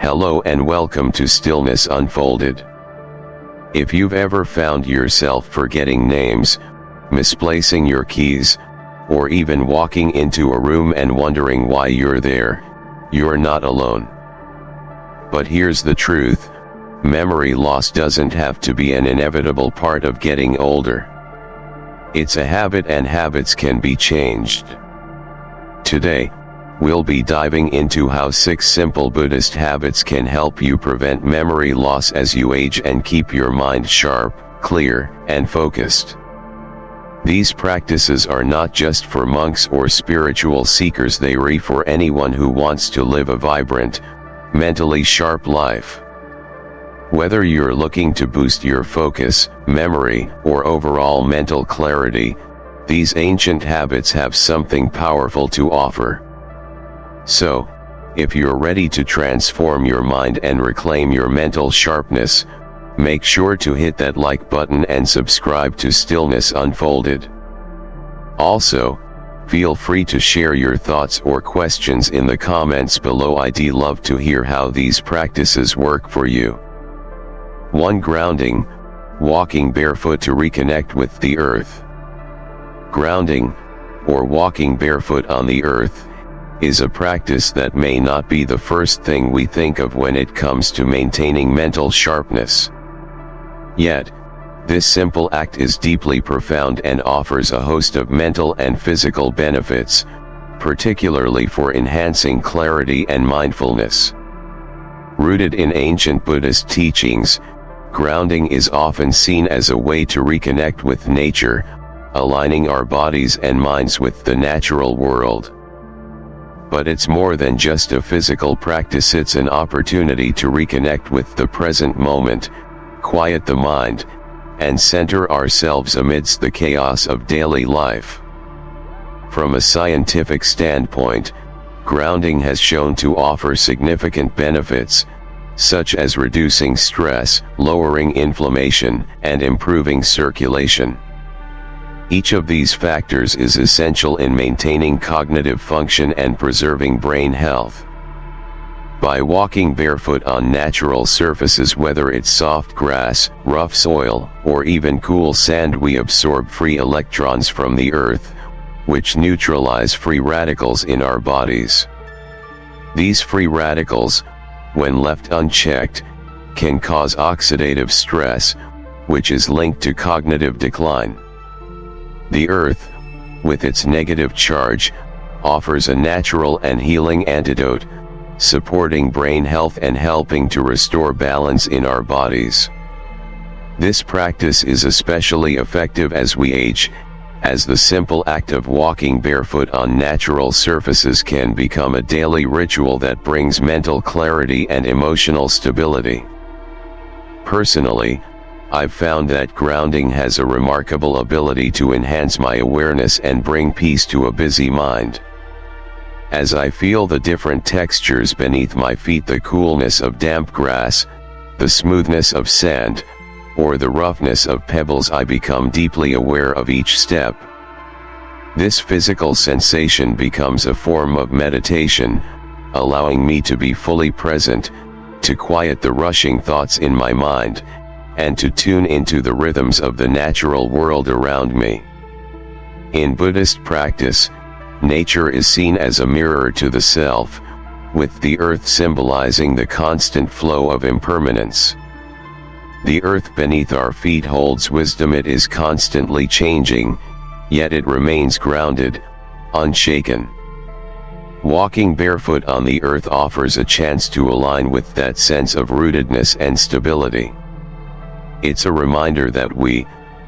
Hello and welcome to Stillness Unfolded. If you've ever found yourself forgetting names, misplacing your keys, or even walking into a room and wondering why you're there, you're not alone. But here's the truth: memory loss doesn't have to be an inevitable part of getting older. It's a habit, and habits can be changed. Today, we'll be diving into how 6 simple Buddhist habits can help you prevent memory loss as you age and keep your mind sharp, clear, and focused. These practices are not just for monks or spiritual seekers, they are for anyone who wants to live a vibrant, mentally sharp life. Whether you're looking to boost your focus, memory, or overall mental clarity, these ancient habits have something powerful to offer. So, if you're ready to transform your mind and reclaim your mental sharpness, make sure to hit that like button and subscribe to Stillness Unfolded. Also, feel free to share your thoughts or questions in the comments below. I'd love to hear how these practices work for you. 1. Grounding, walking barefoot to reconnect with the earth. Grounding, or walking barefoot on the earth, is a practice that may not be the first thing we think of when it comes to maintaining mental sharpness. Yet, this simple act is deeply profound and offers a host of mental and physical benefits, particularly for enhancing clarity and mindfulness. Rooted in ancient Buddhist teachings, grounding is often seen as a way to reconnect with nature, aligning our bodies and minds with the natural world. But it's more than just a physical practice, it's an opportunity to reconnect with the present moment, quiet the mind, and center ourselves amidst the chaos of daily life. From a scientific standpoint, grounding has shown to offer significant benefits, such as reducing stress, lowering inflammation, and improving circulation. Each of these factors is essential in maintaining cognitive function and preserving brain health. By walking barefoot on natural surfaces, whether it's soft grass, rough soil, or even cool sand, we absorb free electrons from the earth, which neutralize free radicals in our bodies. These free radicals, when left unchecked, can cause oxidative stress, which is linked to cognitive decline. The earth, with its negative charge, offers a natural and healing antidote, supporting brain health and helping to restore balance in our bodies. This practice is especially effective as we age, as the simple act of walking barefoot on natural surfaces can become a daily ritual that brings mental clarity and emotional stability. Personally, I've found that grounding has a remarkable ability to enhance my awareness and bring peace to a busy mind. As I feel the different textures beneath my feet, the coolness of damp grass, the smoothness of sand, or the roughness of pebbles, I become deeply aware of each step. This physical sensation becomes a form of meditation, allowing me to be fully present, to quiet the rushing thoughts in my mind, and to tune into the rhythms of the natural world around me. In Buddhist practice, nature is seen as a mirror to the self, with the earth symbolizing the constant flow of impermanence. The earth beneath our feet holds wisdom. It is constantly changing, yet it remains grounded, unshaken. Walking barefoot on the earth offers a chance to align with that sense of rootedness and stability. It's a reminder that we,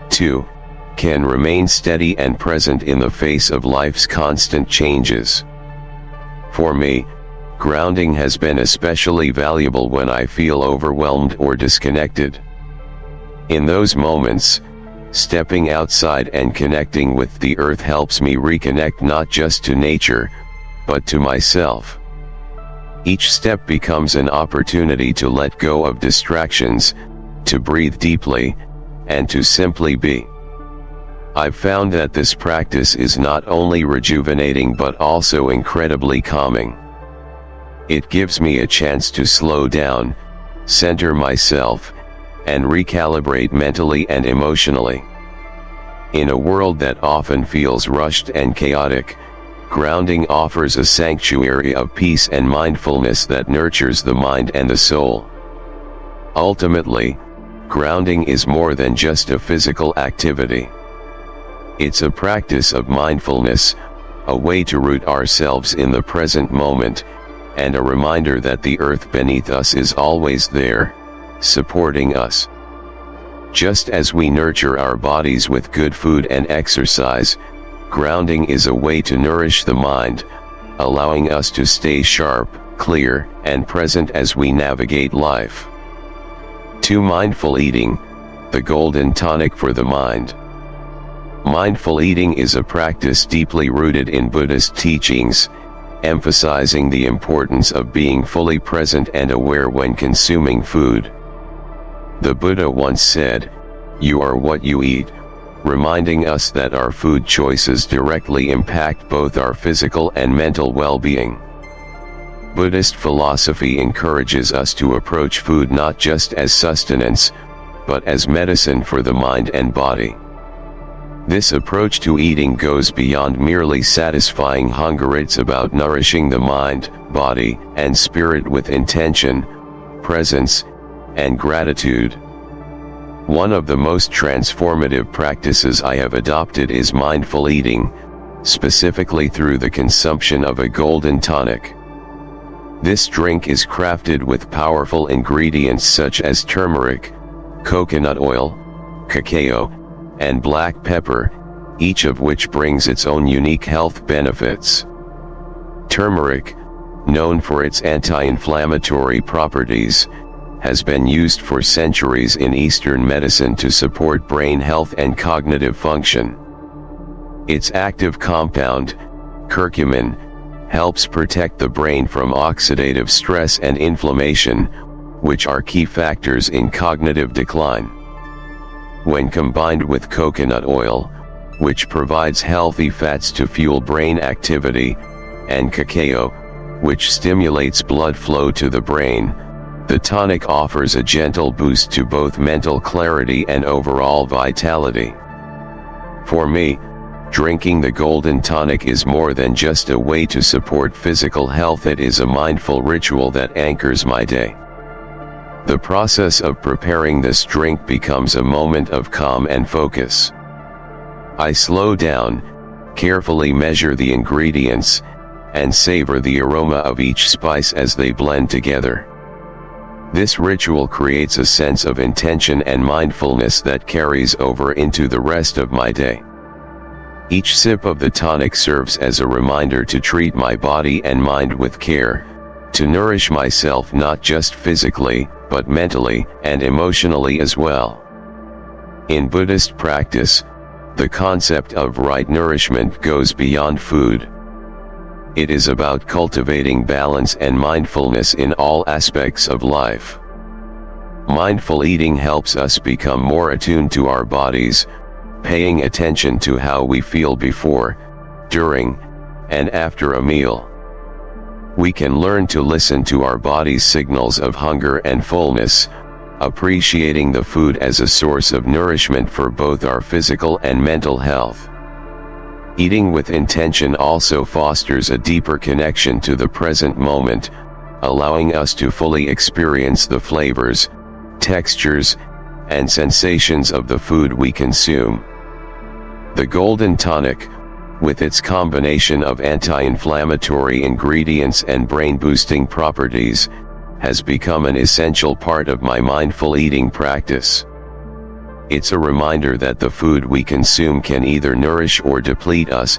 too, can remain steady and present in the face of life's constant changes. For me, grounding has been especially valuable when I feel overwhelmed or disconnected. In those moments, stepping outside and connecting with the earth helps me reconnect not just to nature, but to myself. Each step becomes an opportunity to let go of distractions, to breathe deeply, and to simply be. I've found that this practice is not only rejuvenating but also incredibly calming. It gives me a chance to slow down, center myself, and recalibrate mentally and emotionally. In a world that often feels rushed and chaotic, grounding offers a sanctuary of peace and mindfulness that nurtures the mind and the soul. Ultimately, grounding is more than just a physical activity. It's a practice of mindfulness, a way to root ourselves in the present moment, and a reminder that the earth beneath us is always there, supporting us. Just as we nurture our bodies with good food and exercise, grounding is a way to nourish the mind, allowing us to stay sharp, clear, and present as we navigate life. 2. Mindful eating, the golden tonic for the mind. Mindful eating is a practice deeply rooted in Buddhist teachings, emphasizing the importance of being fully present and aware when consuming food. The Buddha once said, "You are what you eat," reminding us that our food choices directly impact both our physical and mental well-being. Buddhist philosophy encourages us to approach food not just as sustenance, but as medicine for the mind and body. This approach to eating goes beyond merely satisfying hunger. It's about nourishing the mind, body, and spirit with intention, presence, and gratitude. One of the most transformative practices I have adopted is mindful eating, specifically through the consumption of a golden tonic. This drink is crafted with powerful ingredients such as turmeric, coconut oil, cacao, and black pepper, each of which brings its own unique health benefits. Turmeric, known for its anti-inflammatory properties, has been used for centuries in Eastern medicine to support brain health and cognitive function. Its active compound, curcumin, helps protect the brain from oxidative stress and inflammation, which are key factors in cognitive decline. When combined with coconut oil, which provides healthy fats to fuel brain activity, and cacao, which stimulates blood flow to the brain, the tonic offers a gentle boost to both mental clarity and overall vitality. For me, drinking the golden tonic is more than just a way to support physical health. It is a mindful ritual that anchors my day. The process of preparing this drink becomes a moment of calm and focus. I slow down, carefully measure the ingredients, and savor the aroma of each spice as they blend together. This ritual creates a sense of intention and mindfulness that carries over into the rest of my day. Each sip of the tonic serves as a reminder to treat my body and mind with care, to nourish myself not just physically, but mentally and emotionally as well. In Buddhist practice, the concept of right nourishment goes beyond food. It is about cultivating balance and mindfulness in all aspects of life. Mindful eating helps us become more attuned to our bodies, paying attention to how we feel before, during, and after a meal. We can learn to listen to our body's signals of hunger and fullness, appreciating the food as a source of nourishment for both our physical and mental health. Eating with intention also fosters a deeper connection to the present moment, allowing us to fully experience the flavors, textures, and sensations of the food we consume. The golden tonic, with its combination of anti-inflammatory ingredients and brain-boosting properties, has become an essential part of my mindful eating practice. It's a reminder that the food we consume can either nourish or deplete us,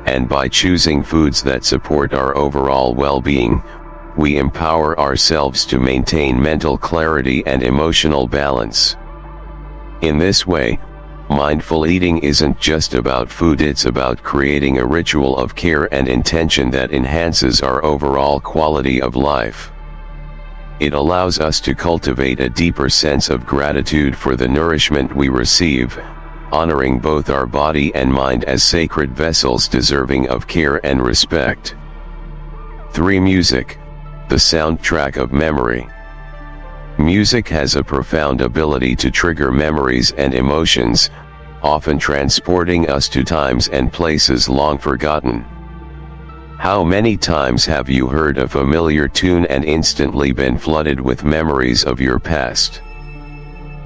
and by choosing foods that support our overall well-being, we empower ourselves to maintain mental clarity and emotional balance. In this way, mindful eating isn't just about food, it's about creating a ritual of care and intention that enhances our overall quality of life. It allows us to cultivate a deeper sense of gratitude for the nourishment we receive, honoring both our body and mind as sacred vessels deserving of care and respect. 3. Music, the soundtrack of memory. Music has a profound ability to trigger memories and emotions, often transporting us to times and places long forgotten. How many times have you heard a familiar tune and instantly been flooded with memories of your past?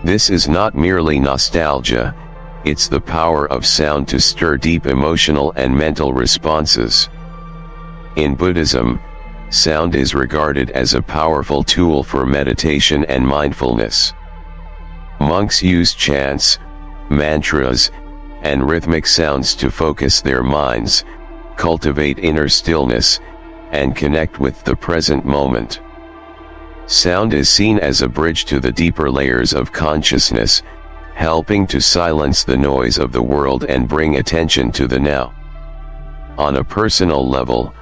This is not merely nostalgia, it's the power of sound to stir deep emotional and mental responses. In Buddhism, sound is regarded as a powerful tool for meditation and mindfulness. Monks use chants, mantras, and rhythmic sounds to focus their minds, cultivate inner stillness, and connect with the present moment. Sound is seen as a bridge to the deeper layers of consciousness, helping to silence the noise of the world and bring attention to the now. On a personal level,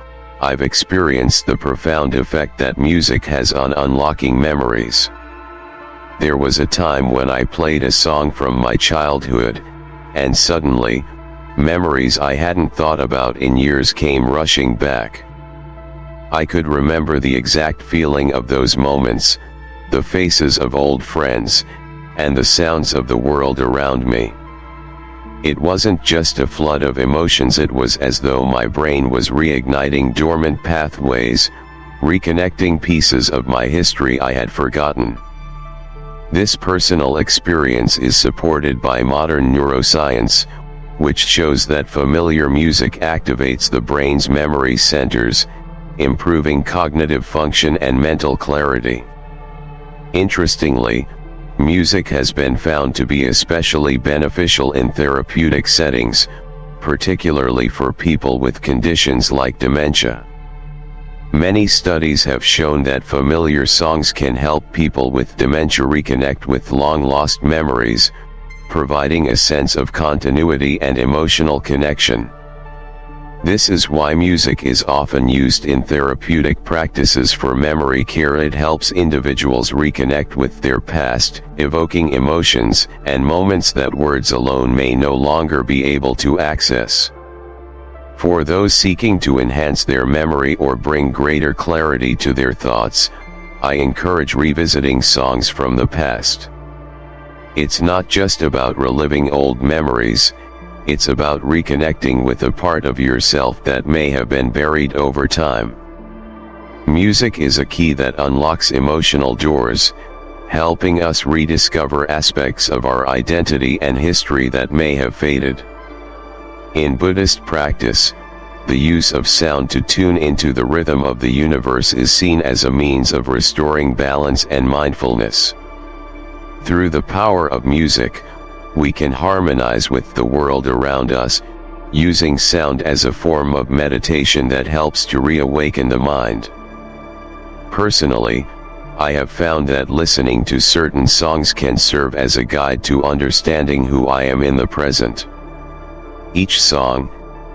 I've experienced the profound effect that music has on unlocking memories. There was a time when I played a song from my childhood, and suddenly, memories I hadn't thought about in years came rushing back. I could remember the exact feeling of those moments, the faces of old friends, and the sounds of the world around me. It wasn't just a flood of emotions, it was as though my brain was reigniting dormant pathways, reconnecting pieces of my history I had forgotten. This personal experience is supported by modern neuroscience, which shows that familiar music activates the brain's memory centers, improving cognitive function and mental clarity. Interestingly, music has been found to be especially beneficial in therapeutic settings, particularly for people with conditions like dementia. Many studies have shown that familiar songs can help people with dementia reconnect with long-lost memories, providing a sense of continuity and emotional connection. This is why music is often used in therapeutic practices for memory care. It helps individuals reconnect with their past, evoking emotions and moments that words alone may no longer be able to access. For those seeking to enhance their memory or bring greater clarity to their thoughts, I encourage revisiting songs from the past. It's not just about reliving old memories, it's about reconnecting with a part of yourself that may have been buried over time. Music is a key that unlocks emotional doors, helping us rediscover aspects of our identity and history that may have faded. In Buddhist practice, the use of sound to tune into the rhythm of the universe is seen as a means of restoring balance and mindfulness. Through the power of music, we can harmonize with the world around us, using sound as a form of meditation that helps to reawaken the mind. Personally, I have found that listening to certain songs can serve as a guide to understanding who I am in the present. Each song,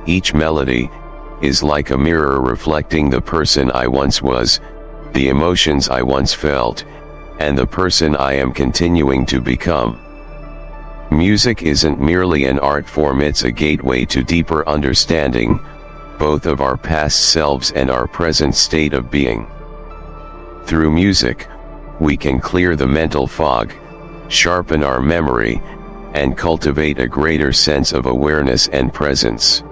each melody, is like a mirror reflecting the person I once was, the emotions I once felt, and the person I am continuing to become. Music isn't merely an art form, it's a gateway to deeper understanding, both of our past selves and our present state of being. Through music, we can clear the mental fog, sharpen our memory, and cultivate a greater sense of awareness and presence.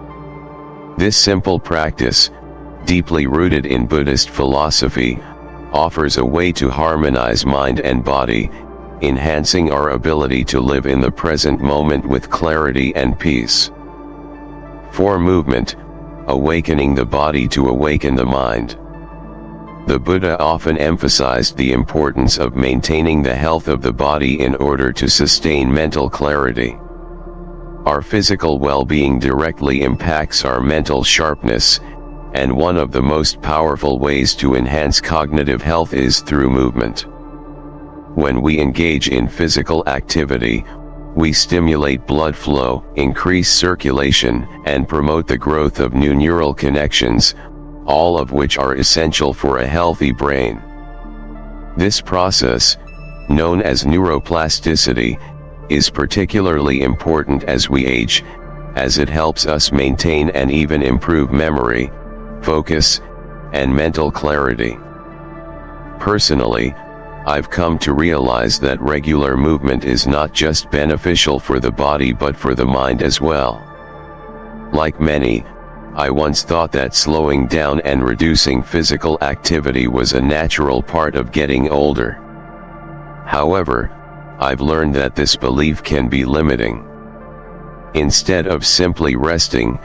This simple practice, deeply rooted in Buddhist philosophy, offers a way to harmonize mind and body, enhancing our ability to live in the present moment with clarity and peace. For movement, awakening the body to awaken the mind. The Buddha often emphasized the importance of maintaining the health of the body in order to sustain mental clarity. Our physical well-being directly impacts our mental sharpness, and one of the most powerful ways to enhance cognitive health is through movement. When we engage in physical activity, we stimulate blood flow, increase circulation, and promote the growth of new neural connections, all of which are essential for a healthy brain. This process, known as neuroplasticity, is particularly important as we age, as it helps us maintain and even improve memory, focus, and mental clarity. Personally, I've come to realize that regular movement is not just beneficial for the body but for the mind as well. Like many, I once thought that slowing down and reducing physical activity was a natural part of getting older. However, I've learned that this belief can be limiting. Instead of simply resting,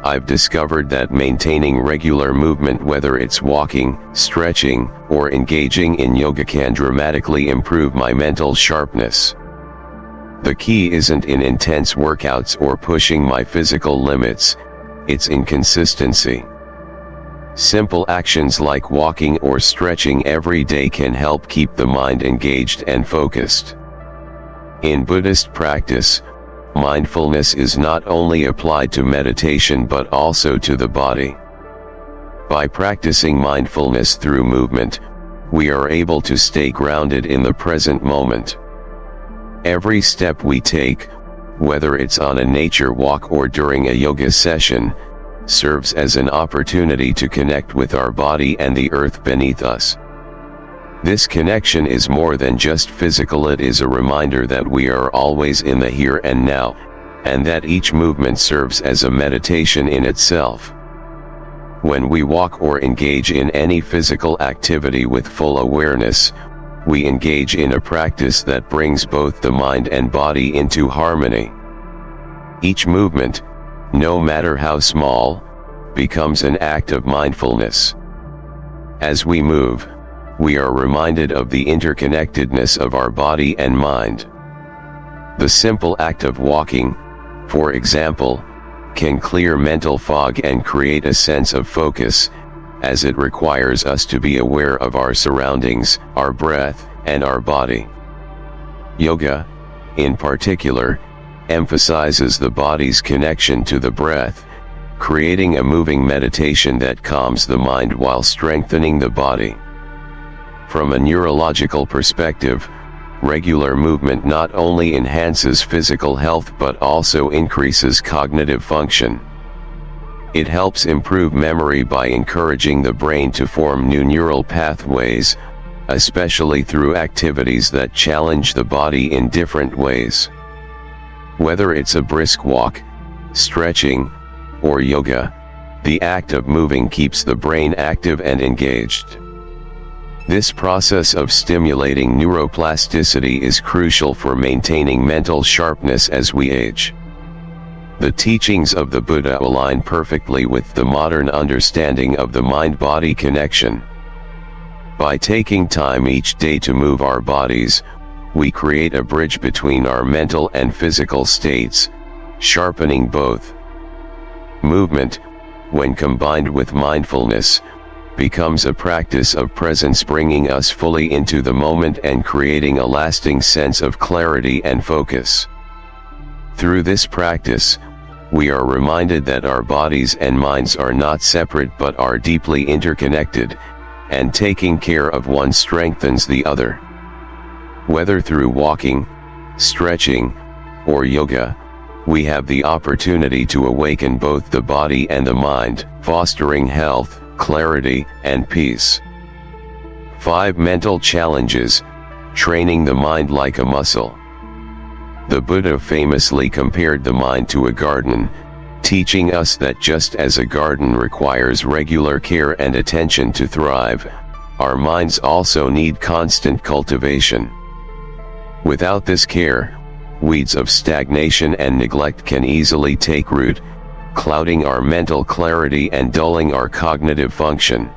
I've discovered that maintaining regular movement, whether it's walking, stretching, or engaging in yoga, can dramatically improve my mental sharpness. The key isn't in intense workouts or pushing my physical limits, it's in consistency. Simple actions like walking or stretching every day can help keep the mind engaged and focused. In Buddhist practice, mindfulness is not only applied to meditation but also to the body. By practicing mindfulness through movement, we are able to stay grounded in the present moment. Every step we take, whether it's on a nature walk or during a yoga session, serves as an opportunity to connect with our body and the earth beneath us. This connection is more than just physical. It is a reminder that we are always in the here and now, and that each movement serves as a meditation in itself. When we walk or engage in any physical activity with full awareness, we engage in a practice that brings both the mind and body into harmony. Each movement, no matter how small, becomes an act of mindfulness. As we move, we are reminded of the interconnectedness of our body and mind. The simple act of walking, for example, can clear mental fog and create a sense of focus, as it requires us to be aware of our surroundings, our breath, and our body. Yoga, in particular, emphasizes the body's connection to the breath, creating a moving meditation that calms the mind while strengthening the body. From a neurological perspective, regular movement not only enhances physical health but also increases cognitive function. It helps improve memory by encouraging the brain to form new neural pathways, especially through activities that challenge the body in different ways. Whether it's a brisk walk, stretching, or yoga, the act of moving keeps the brain active and engaged. This process of stimulating neuroplasticity is crucial for maintaining mental sharpness as we age. The teachings of the Buddha align perfectly with the modern understanding of the mind-body connection. By taking time each day to move our bodies, we create a bridge between our mental and physical states, sharpening both. Movement, when combined with mindfulness, becomes a practice of presence, bringing us fully into the moment and creating a lasting sense of clarity and focus. Through this practice, we are reminded that our bodies and minds are not separate but are deeply interconnected, and taking care of one strengthens the other. Whether through walking, stretching, or yoga, we have the opportunity to awaken both the body and the mind, fostering health, clarity, and peace. 5 mental challenges, training the mind like a muscle. The Buddha famously compared the mind to a garden, teaching us that just as a garden requires regular care and attention to thrive, our minds also need constant cultivation. Without this care, weeds of stagnation and neglect can easily take root, clouding our mental clarity and dulling our cognitive function.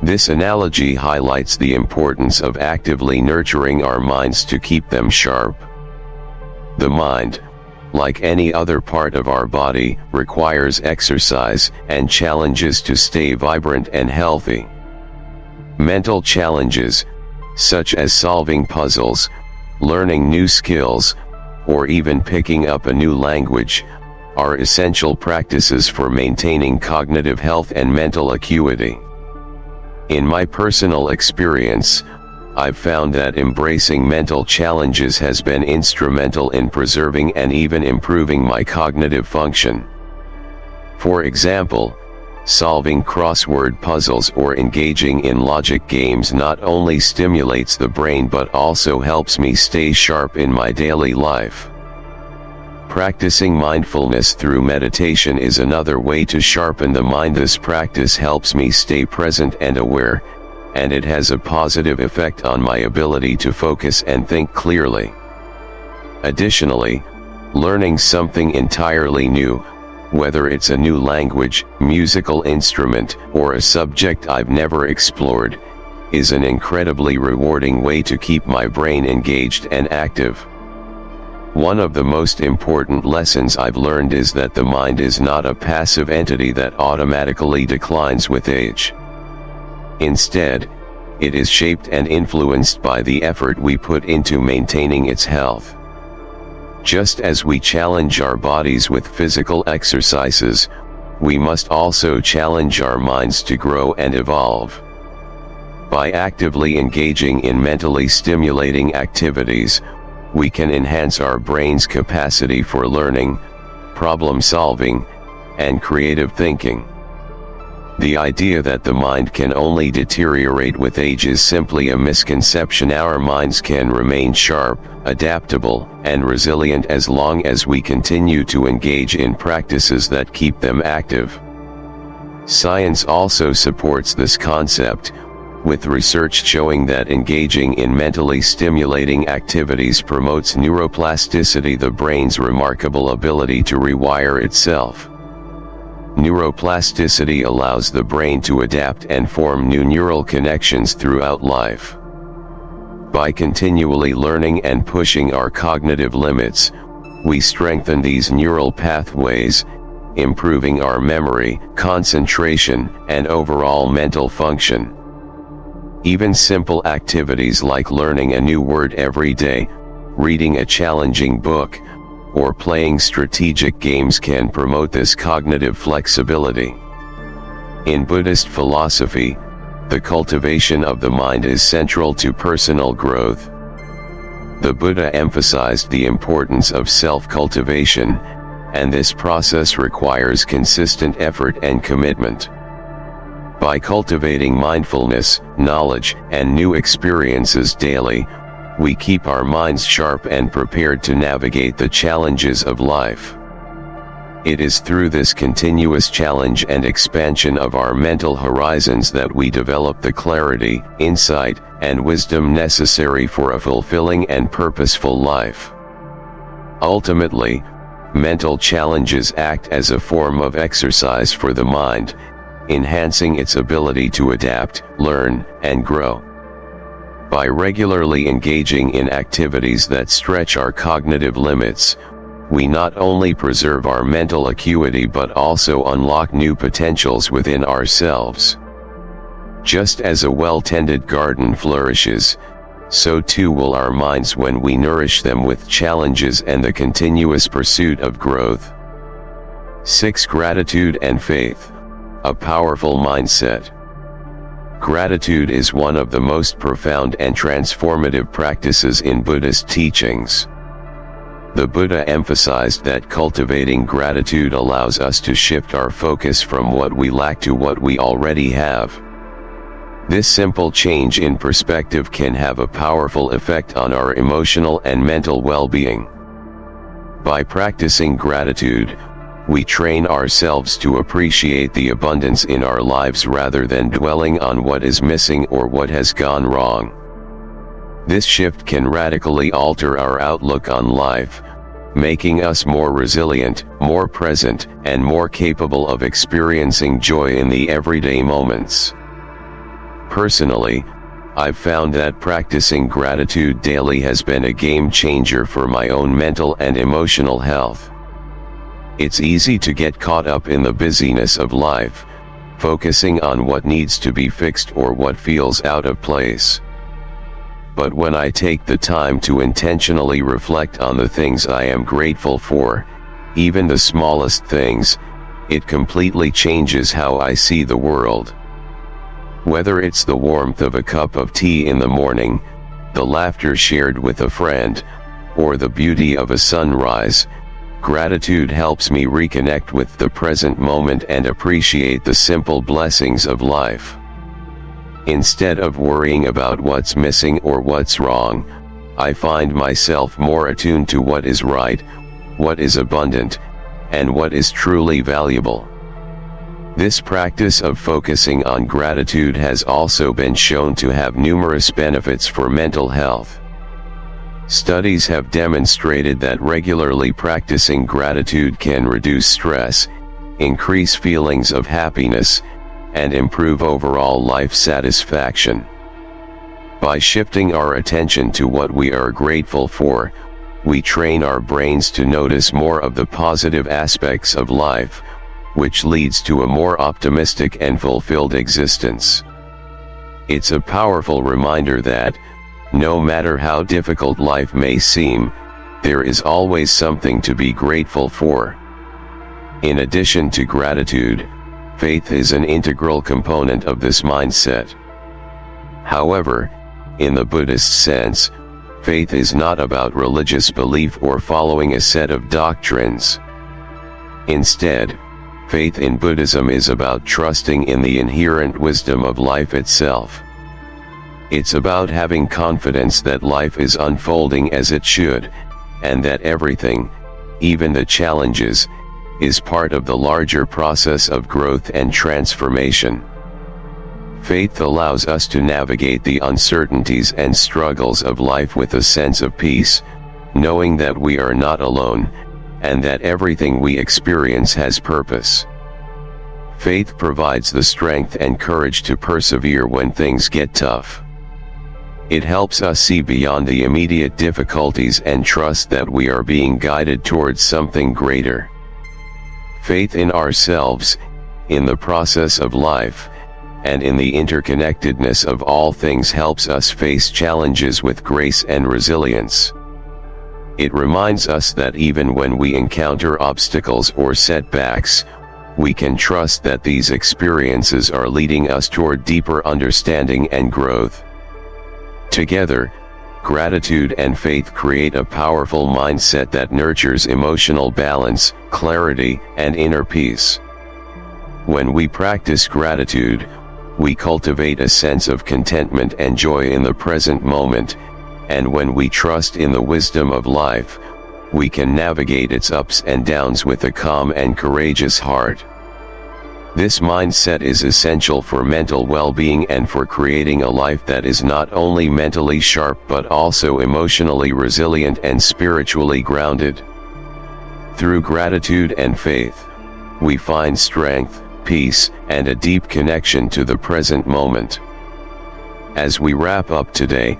This analogy highlights the importance of actively nurturing our minds to keep them sharp. The mind, like any other part of our body, requires exercise and challenges to stay vibrant and healthy. Mental challenges, such as solving puzzles, learning new skills, or even picking up a new language, are essential practices for maintaining cognitive health and mental acuity. In my personal experience, I've found that embracing mental challenges has been instrumental in preserving and even improving my cognitive function. For example, solving crossword puzzles or engaging in logic games not only stimulates the brain but also helps me stay sharp in my daily life. Practicing mindfulness through meditation is another way to sharpen the mind. This practice helps me stay present and aware, and it has a positive effect on my ability to focus and think clearly. Additionally, learning something entirely new, whether it's a new language, musical instrument, or a subject I've never explored, is an incredibly rewarding way to keep my brain engaged and active. One of the most important lessons I've learned is that the mind is not a passive entity that automatically declines with age. Instead, it is shaped and influenced by the effort we put into maintaining its health. Just as we challenge our bodies with physical exercises, we must also challenge our minds to grow and evolve. By actively engaging in mentally stimulating activities, we can enhance our brain's capacity for learning, problem solving, and creative thinking. The idea that the mind can only deteriorate with age is simply a misconception. Our minds can remain sharp, adaptable, and resilient as long as we continue to engage in practices that keep them active. Science also supports this concept, with research showing that engaging in mentally stimulating activities promotes neuroplasticity, the brain's remarkable ability to rewire itself. Neuroplasticity allows the brain to adapt and form new neural connections throughout life. By continually learning and pushing our cognitive limits, we strengthen these neural pathways, improving our memory, concentration, and overall mental function. Even simple activities like learning a new word every day, reading a challenging book, or playing strategic games can promote this cognitive flexibility. In Buddhist philosophy, the cultivation of the mind is central to personal growth. The Buddha emphasized the importance of self-cultivation, and this process requires consistent effort and commitment. By cultivating mindfulness, knowledge, and new experiences daily, we keep our minds sharp and prepared to navigate the challenges of life. It is through this continuous challenge and expansion of our mental horizons that we develop the clarity, insight, and wisdom necessary for a fulfilling and purposeful life. Ultimately, mental challenges act as a form of exercise for the mind, enhancing its ability to adapt, learn, and grow. By regularly engaging in activities that stretch our cognitive limits, we not only preserve our mental acuity but also unlock new potentials within ourselves. Just as a well-tended garden flourishes, so too will our minds when we nourish them with challenges and the continuous pursuit of growth. 6. Gratitude and faith. A powerful mindset. Gratitude is one of the most profound and transformative practices in Buddhist teachings. The Buddha emphasized that cultivating gratitude allows us to shift our focus from what we lack to what we already have. This simple change in perspective can have a powerful effect on our emotional and mental well-being. By practicing gratitude, we train ourselves to appreciate the abundance in our lives rather than dwelling on what is missing or what has gone wrong. This shift can radically alter our outlook on life, making us more resilient, more present, and more capable of experiencing joy in the everyday moments. Personally, I've found that practicing gratitude daily has been a game changer for my own mental and emotional health. It's easy to get caught up in the busyness of life, focusing on what needs to be fixed or what feels out of place. But when I take the time to intentionally reflect on the things I am grateful for, even the smallest things, it completely changes how I see the world. Whether it's the warmth of a cup of tea in the morning, the laughter shared with a friend, or the beauty of a sunrise, Gratitude helps me reconnect with the present moment and appreciate the simple blessings of life. Instead of worrying about what's missing or what's wrong, I find myself more attuned to what is right, what is abundant, and what is truly valuable. This practice of focusing on gratitude has also been shown to have numerous benefits for mental health. Studies have demonstrated that regularly practicing gratitude can reduce stress, increase feelings of happiness, and improve overall life satisfaction. By shifting our attention to what we are grateful for, we train our brains to notice more of the positive aspects of life, which leads to a more optimistic and fulfilled existence. It's a powerful reminder that, no matter how difficult life may seem, there is always something to be grateful for. In addition to gratitude, faith is an integral component of this mindset. However, in the Buddhist sense, faith is not about religious belief or following a set of doctrines. Instead, faith in Buddhism is about trusting in the inherent wisdom of life itself. It's about having confidence that life is unfolding as it should, and that everything, even the challenges, is part of the larger process of growth and transformation. Faith allows us to navigate the uncertainties and struggles of life with a sense of peace, knowing that we are not alone, and that everything we experience has purpose. Faith provides the strength and courage to persevere when things get tough. It helps us see beyond the immediate difficulties and trust that we are being guided towards something greater. Faith in ourselves, in the process of life, and in the interconnectedness of all things helps us face challenges with grace and resilience. It reminds us that even when we encounter obstacles or setbacks, we can trust that these experiences are leading us toward deeper understanding and growth. Together, gratitude and faith create a powerful mindset that nurtures emotional balance, clarity, and inner peace. When we practice gratitude, we cultivate a sense of contentment and joy in the present moment, and when we trust in the wisdom of life, we can navigate its ups and downs with a calm and courageous heart. This mindset is essential for mental well-being and for creating a life that is not only mentally sharp but also emotionally resilient and spiritually grounded. Through gratitude and faith, we find strength, peace, and a deep connection to the present moment. As we wrap up today,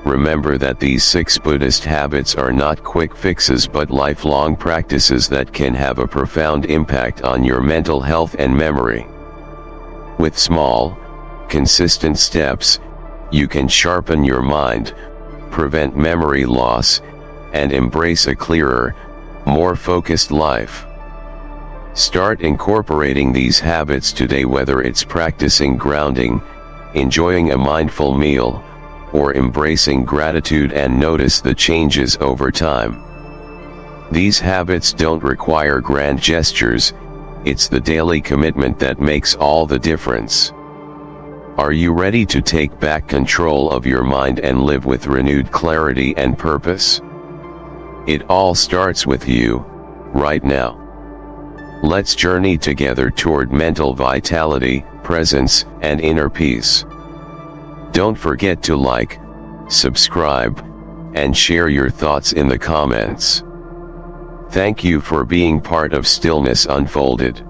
remember that these 6 Buddhist habits are not quick fixes but lifelong practices that can have a profound impact on your mental health and memory. With small, consistent steps, you can sharpen your mind, prevent memory loss, and embrace a clearer, more focused life. Start incorporating these habits today, whether it's practicing grounding, enjoying a mindful meal, or embracing gratitude, and notice the changes over time. These habits don't require grand gestures, it's the daily commitment that makes all the difference. Are you ready to take back control of your mind and live with renewed clarity and purpose? It all starts with you, right now. Let's journey together toward mental vitality, presence, and inner peace. Don't forget to like, subscribe, and share your thoughts in the comments. Thank you for being part of Stillness Unfolded.